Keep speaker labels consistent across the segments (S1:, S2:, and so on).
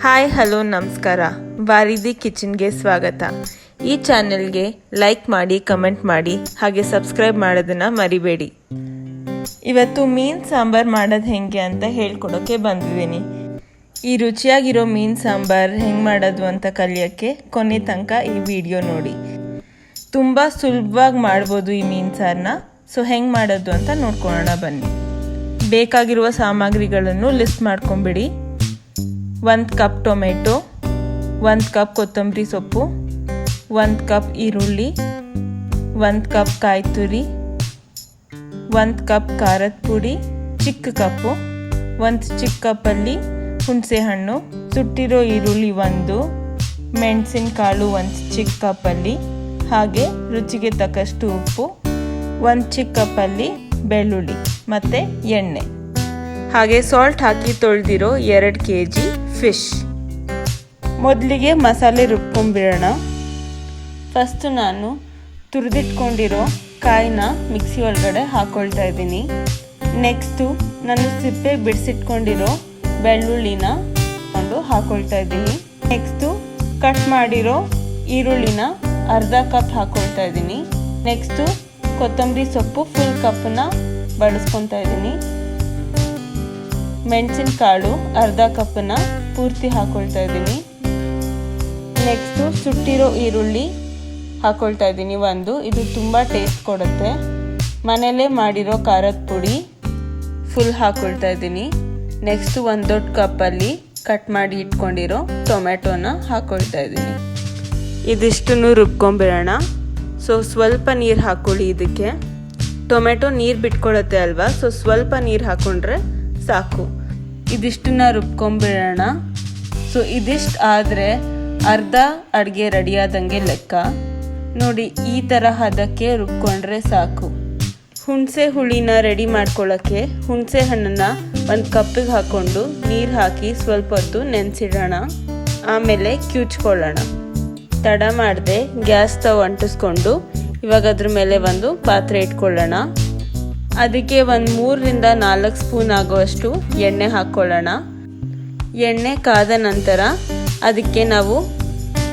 S1: Hi hello ನಮಸ್ಕಾರ. ವಾರಿದಿ ಕಿಚನ್ಗೆ ಸ್ವಾಗತ. ಈ ಚಾನೆಲ್ಗೆ ಲೈಕ್ ಮಾಡಿ, ಕಮೆಂಟ್ ಮಾಡಿ, ಹಾಗೆ ಸಬ್ಸ್ಕ್ರೈಬ್ ಮಾಡೋದನ್ನು ಮರಿಬೇಡಿ. ಇವತ್ತು ಮೀನ್ ಸಾಂಬಾರ್ ಮಾಡೋದು ಹೆಂಗೆ ಅಂತ ಹೇಳ್ಕೊಡೋಕ್ಕೆ ಬಂದಿದ್ದೀನಿ. ಈ ರುಚಿಯಾಗಿರೋ ಮೀನ್ ಸಾಂಬಾರ್ ಹೆಂಗೆ ಮಾಡೋದು ಅಂತ ಕಲಿಯೋಕ್ಕೆ ಕೊನೆ ತನಕ ಈ ವಿಡಿಯೋ ನೋಡಿ. ತುಂಬ ಸುಲಭವಾಗಿ ಮಾಡ್ಬೋದು ಈ ಮೀನ್ ಸಾರನ್ನ. ಸೊ ಹೆಂಗೆ ಮಾಡೋದು ಅಂತ ನೋಡ್ಕೊಳ್ಳೋಣ ಬನ್ನಿ. ಬೇಕಾಗಿರುವ ಸಾಮಗ್ರಿಗಳನ್ನು ಲಿಸ್ಟ್ ಮಾಡ್ಕೊಂಬಿಡಿ. 1 ಕಪ್ ಟೊಮೆಟೊ, 1 ಕಪ್ ಕೊತ್ತಂಬರಿ ಸೊಪ್ಪು, 1 ಕಪ್ ಈರುಳ್ಳಿ, 1 ಕಪ್ ಕಾಯಿ ತುರಿ, 1 ಕಪ್ ಖಾರದ ಪುಡಿ ಚಿಕ್ಕ ಕಪ್ಪು, 1 ಚಿಕ್ಕ ಕಪ್ಪಲ್ಲಿ ಹುಣಸೆ ಹಣ್ಣು, ಸುಟ್ಟಿರೋ ಈರುಳ್ಳಿ 1, ಮೆಣಸಿನಕಾಳು 1 ಚಿಕ್ಕ ಕಪ್ಪಲ್ಲಿ, ಹಾಗೆ ರುಚಿಗೆ ತಕ್ಕಷ್ಟು ಉಪ್ಪು, 1 ಚಿಕ್ಕ ಕಪ್ಪಲ್ಲಿ ಬೆಳ್ಳುಳ್ಳಿ ಮತ್ತು ಎಣ್ಣೆ, ಹಾಗೆ ಸಾಲ್ಟ್ ಹಾಕಿ ತೊಳೆದಿರೋ 2 kg ಫಿಶ್. ಮೊದಲಿಗೆ ಮಸಾಲೆ ರುಬ್ಕೊಂಡ್ಬಿಡೋಣ. ಫಸ್ಟು ನಾನು ತುರಿದಿಟ್ಕೊಂಡಿರೋ ಕಾಯಿನ ಮಿಕ್ಸಿ ಒಳಗಡೆ ಹಾಕ್ಕೊಳ್ತಾ ಇದ್ದೀನಿ. ನೆಕ್ಸ್ಟು ನಾನು ಸಿಪ್ಪೆ ಬಿಡಿಸಿಟ್ಕೊಂಡಿರೋ ಬೆಳ್ಳುಳ್ಳಿನ ಹಾಕ್ಕೊಳ್ತಾ ಇದ್ದೀನಿ. ನೆಕ್ಸ್ಟು ಕಟ್ ಮಾಡಿರೋ ಈರುಳ್ಳಿನ ಅರ್ಧ ಕಪ್ ಹಾಕ್ಕೊಳ್ತಾ ಇದ್ದೀನಿ. ನೆಕ್ಸ್ಟು ಕೊತ್ತಂಬರಿ ಸೊಪ್ಪು ಫುಲ್ ಕಪ್ಪನ್ನ ಬಳಸ್ಕೊತಾ ಇದ್ದೀನಿ. ಮೆಣಸಿನಕಾಳು ಅರ್ಧ ಕಪ್ಪನ್ನ ಪೂರ್ತಿ ಹಾಕ್ಕೊಳ್ತಾ ಇದ್ದೀನಿ. ನೆಕ್ಸ್ಟು ಸುಟ್ಟಿರೋ ಈರುಳ್ಳಿ ಹಾಕ್ಕೊಳ್ತಾ ಇದ್ದೀನಿ 1. ಇದು ತುಂಬ ಟೇಸ್ಟ್ ಕೊಡುತ್ತೆ. ಮನೆಯಲ್ಲೇ ಮಾಡಿರೋ ಖಾರದ ಪುಡಿ ಫುಲ್ ಹಾಕ್ಕೊಳ್ತಾ ಇದ್ದೀನಿ. ನೆಕ್ಸ್ಟು 1 ದೊಡ್ಡ ಕಪ್ಪಲ್ಲಿ ಕಟ್ ಮಾಡಿ ಇಟ್ಕೊಂಡಿರೋ ಟೊಮೆಟೊನ ಹಾಕ್ಕೊಳ್ತಾ ಇದ್ದೀನಿ. ಇದಿಷ್ಟನ್ನು ರುಬ್ಕೊಂಬಿಡೋಣ. ಸೊ ಸ್ವಲ್ಪ ನೀರು ಹಾಕ್ಕೊಳ್ಳಿ. ಇದಕ್ಕೆ ಟೊಮೆಟೊ ನೀರು ಬಿಟ್ಕೊಳ್ಳುತ್ತೆ ಅಲ್ವಾ, ಸೊ ಸ್ವಲ್ಪ ನೀರು ಹಾಕ್ಕೊಂಡ್ರೆ ಸಾಕು. ಇದಿಷ್ಟನ್ನ ರುಬ್ಕೊಂಬಿಡೋಣ. ಸೊ ಇದಿಷ್ಟು ಆದರೆ ಅರ್ಧ ಅಡುಗೆ ರೆಡಿಯಾದಂಗೆ ಲೆಕ್ಕ. ನೋಡಿ, ಈ ಥರ ಹದಕ್ಕೆ ರುಬ್ಕೊಂಡ್ರೆ ಸಾಕು. ಹುಣಸೆ ಹುಳಿನ ರೆಡಿ ಮಾಡ್ಕೊಳ್ಳೋಕ್ಕೆ ಹುಣಸೆ ಹಣ್ಣನ್ನು 1 ಕಪ್ಪಿಗೆ ಹಾಕ್ಕೊಂಡು ನೀರು ಹಾಕಿ ಸ್ವಲ್ಪ ಹೊತ್ತು ನೆನೆಸಿಡೋಣ. ಆಮೇಲೆ ಕ್ಯೂಚ್ಕೊಳ್ಳೋಣ. ತಡ ಮಾಡದೆ ಗ್ಯಾಸ್ ಸ್ಟವ್ ಅಂಟಿಸ್ಕೊಂಡು ಇವಾಗ ಅದ್ರ ಮೇಲೆ ಒಂದು ಪಾತ್ರೆ ಇಟ್ಕೊಳ್ಳೋಣ. ಅದಕ್ಕೆ 3 ರಿಂದ 4 ಸ್ಪೂನ್ ಆಗುವಷ್ಟು ಎಣ್ಣೆ ಹಾಕ್ಕೊಳ್ಳೋಣ. ಎಣ್ಣೆ ಕಾದ ನಂತರ ಅದಕ್ಕೆ ನಾವು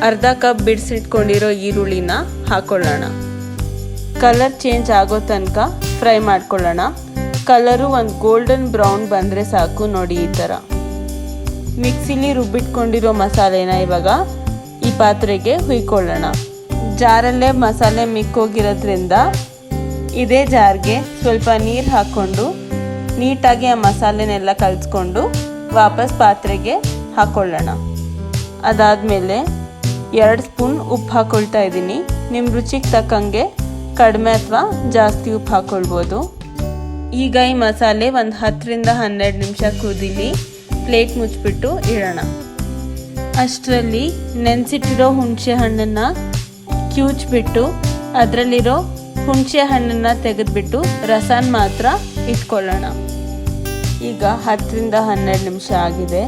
S1: ಅರ್ಧ ಕಪ್ ಬಿಡಿಸಿಟ್ಕೊಂಡಿರೋ ಈರುಳ್ಳಿನ ಹಾಕ್ಕೊಳ್ಳೋಣ. ಕಲರ್ ಚೇಂಜ್ ಆಗೋ ತನಕ ಫ್ರೈ ಮಾಡ್ಕೊಳ್ಳೋಣ. ಕಲರು ಒಂದು ಗೋಲ್ಡನ್ ಬ್ರೌನ್ ಬಂದರೆ ಸಾಕು. ನೋಡಿ, ಈ ಥರ. ಮಿಕ್ಸಿಲಿ ರುಬ್ಬಿಟ್ಕೊಂಡಿರೋ ಮಸಾಲೆನ ಇವಾಗ ಈ ಪಾತ್ರೆಗೆ ಹುಯ್ಕೊಳ್ಳೋಣ. ಜಾರಲ್ಲೇ ಮಸಾಲೆ ಮಿಕ್ಕೋಗಿರೋದ್ರಿಂದ ಇದೇ ಜಾರ್ಗೆ ಸ್ವಲ್ಪ ನೀರು ಹಾಕ್ಕೊಂಡು ನೀಟಾಗಿ ಆ ಮಸಾಲೆನೆಲ್ಲ ಕಲಿಸ್ಕೊಂಡು ವಾಪಸ್ ಪಾತ್ರೆಗೆ ಹಾಕ್ಕೊಳ್ಳೋಣ. ಅದಾದಮೇಲೆ 2 ಸ್ಪೂನ್ ಉಪ್ಪು ಹಾಕ್ಕೊಳ್ತಾ ಇದ್ದೀನಿ. ನಿಮ್ಮ ರುಚಿಗೆ ತಕ್ಕಂಗೆ ಕಡಿಮೆ ಅಥವಾ ಜಾಸ್ತಿ ಉಪ್ಪು ಹಾಕ್ಕೊಳ್ಬೋದು. ಈಗ ಈ ಮಸಾಲೆ ಒಂದು 10 ರಿಂದ 12 ನಿಮಿಷ ಕುದೀಲಿ. ಪ್ಲೇಟ್ ಮುಚ್ಚಿಬಿಟ್ಟು ಇಡೋಣ. ಅಷ್ಟರಲ್ಲಿ ನೆನೆಸಿಟ್ಟಿರೋ ಹುಣಸೆ ಹಣ್ಣನ್ನು ಕ್ಯೂಚ್ಬಿಟ್ಟು ಅದರಲ್ಲಿರೋ ಹುಣಸೆ ಹಣ್ಣನ್ನು ತೆಗೆದುಬಿಟ್ಟು ರಸನ ಮಾತ್ರ ಇಟ್ಕೊಳ್ಳೋಣ. ಈಗ 10 ರಿಂದ 12 ನಿಮಿಷ ಆಗಿದೆ.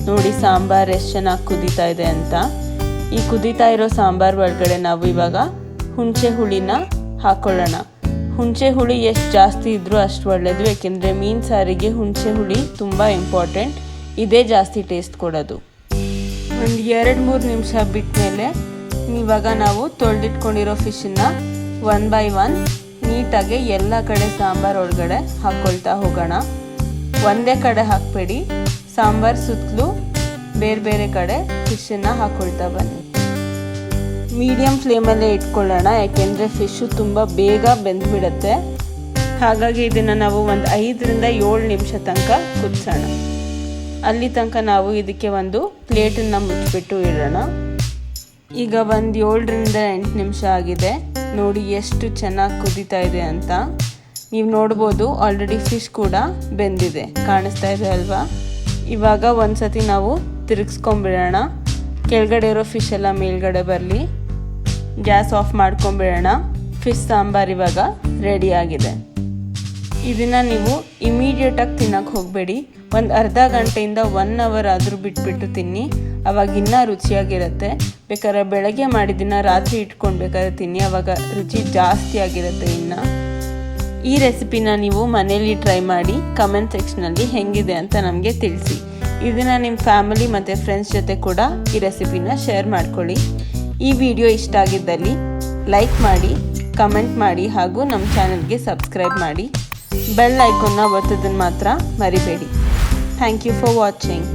S1: ನೋಡಿ ಸಾಂಬಾರು ಎಷ್ಟು ಚೆನ್ನಾಗಿ ಕುದೀತಾ ಇದೆ ಅಂತ. ಈ ಕುದೀತಾ ಇರೋ ಸಾಂಬಾರು ಒಳಗಡೆ ನಾವು ಇವಾಗ ಹುಣಸೆ ಹುಳಿನ ಹಾಕ್ಕೊಳ್ಳೋಣ. ಹುಣಸೆ ಹುಳಿ ಎಷ್ಟು ಜಾಸ್ತಿ ಇದ್ರೂ ಅಷ್ಟು ಒಳ್ಳೆಯದು. ಏಕೆಂದರೆ ಮೀನು ಸಾರಿಗೆ ಹುಣಸೆ ಹುಳಿ ತುಂಬ ಇಂಪಾರ್ಟೆಂಟ್. ಇದೇ ಜಾಸ್ತಿ ಟೇಸ್ಟ್ ಕೊಡೋದು. ಒಂದು 2-3 ನಿಮಿಷ ಬಿಟ್ಟ ಮೇಲೆ ಇವಾಗ ನಾವು ತೊಳೆದಿಟ್ಕೊಂಡಿರೋ ಫಿಶನ್ನು 1 by 1 ನೀಟಾಗಿ ಎಲ್ಲ ಕಡೆ ಸಾಂಬಾರು ಒಳಗಡೆ ಹಾಕ್ಕೊಳ್ತಾ ಹೋಗೋಣ. ಒಂದೇ ಕಡೆ ಹಾಕಬೇಡಿ. ಸಾಂಬಾರು ಸುತ್ತಲೂ ಬೇರೆ ಬೇರೆ ಕಡೆ ಫಿಶನ್ನು ಹಾಕ್ಕೊಳ್ತಾ ಬನ್ನಿ. ಮೀಡಿಯಮ್ ಫ್ಲೇಮಲ್ಲೇ ಇಟ್ಕೊಳ್ಳೋಣ. ಯಾಕೆಂದರೆ ಫಿಶು ತುಂಬ ಬೇಗ ಬೆಂದುಬಿಡುತ್ತೆ. ಹಾಗಾಗಿ ಇದನ್ನು ನಾವು ಒಂದು 5 ರಿಂದ 7 ನಿಮಿಷ ತನಕ ಕುದಿಸೋಣ. ಅಲ್ಲಿ ತನಕ ನಾವು ಇದಕ್ಕೆ ಒಂದು ಪ್ಲೇಟನ್ನು ಮುಚ್ಚಿಬಿಟ್ಟು ಇಡೋಣ. ಈಗ ಒಂದು 7 ರಿಂದ 8 ನಿಮಿಷ ಆಗಿದೆ. ನೋಡಿ ಎಷ್ಟು ಚೆನ್ನಾಗಿ ಕುದೀತಾ ಇದೆ ಅಂತ. ನೀವು ನೋಡ್ಬೋದು ಆಲ್ರೆಡಿ ಫಿಶ್ ಕೂಡ ಬೆಂದಿದೆ. ಕಾಣಿಸ್ತಾ ಇದೆ ಅಲ್ವಾ? ಇವಾಗ ಒಂದು ಸತಿ ನಾವು ತಿರುಗಿಸ್ಕೊಂಬಿಡೋಣ. ಕೆಳಗಡೆ ಇರೋ ಫಿಶ್ ಎಲ್ಲ ಮೇಲ್ಗಡೆ ಬರಲಿ. ಗ್ಯಾಸ್ ಆಫ್ ಮಾಡ್ಕೊಂಬಿಡೋಣ. ಫಿಶ್ ಸಾಂಬಾರು ಇವಾಗ ರೆಡಿಯಾಗಿದೆ. ಇದನ್ನು ನೀವು ಇಮಿಡಿಯೇಟಾಗಿ ತಿನ್ನೋಕ್ಕೆ ಹೋಗಬೇಡಿ. ಒಂದು ಅರ್ಧ ಗಂಟೆಯಿಂದ 1 ಅವರ್ ಆದರೂ ಬಿಟ್ಬಿಟ್ಟು ತಿನ್ನಿ. ಅವಾಗ ಇನ್ನೂ ರುಚಿಯಾಗಿರುತ್ತೆ. ಬೇಕಾದ್ರೆ ಬೆಳಗ್ಗೆ ಮಾಡಿದ್ದನ್ನು ರಾತ್ರಿ ಇಟ್ಕೊಂಡು ಬೇಕಾದ್ರೆ ತಿನ್ನಿ. ಅವಾಗ ರುಚಿ ಜಾಸ್ತಿ ಆಗಿರುತ್ತೆ. ಇನ್ನು ಈ ರೆಸಿಪಿನ ನೀವು ಮನೇಲಿ ಟ್ರೈ ಮಾಡಿ ಕಮೆಂಟ್ ಸೆಕ್ಷನಲ್ಲಿ ಹೆಂಗಿದೆ ಅಂತ ನಮಗೆ ತಿಳಿಸಿ. ಇದನ್ನು ನಿಮ್ಮ ಫ್ಯಾಮಿಲಿ ಮತ್ತು ಫ್ರೆಂಡ್ಸ್ ಜೊತೆ ಕೂಡ ಈ ರೆಸಿಪಿನ ಶೇರ್ ಮಾಡ್ಕೊಳ್ಳಿ. ಈ ವಿಡಿಯೋ ಇಷ್ಟ ಆಗಿದ್ದಲ್ಲಿ ಲೈಕ್ ಮಾಡಿ, ಕಮೆಂಟ್ ಮಾಡಿ ಹಾಗೂ ನಮ್ಮ ಚಾನಲ್ಗೆ ಸಬ್ಸ್ಕ್ರೈಬ್ ಮಾಡಿ. ಬೆಲ್ ಐಕಾನ್ನ ಒತ್ತೋದನ್ನು ಮಾತ್ರ ಮರಿಬೇಡಿ. Thank you for watching.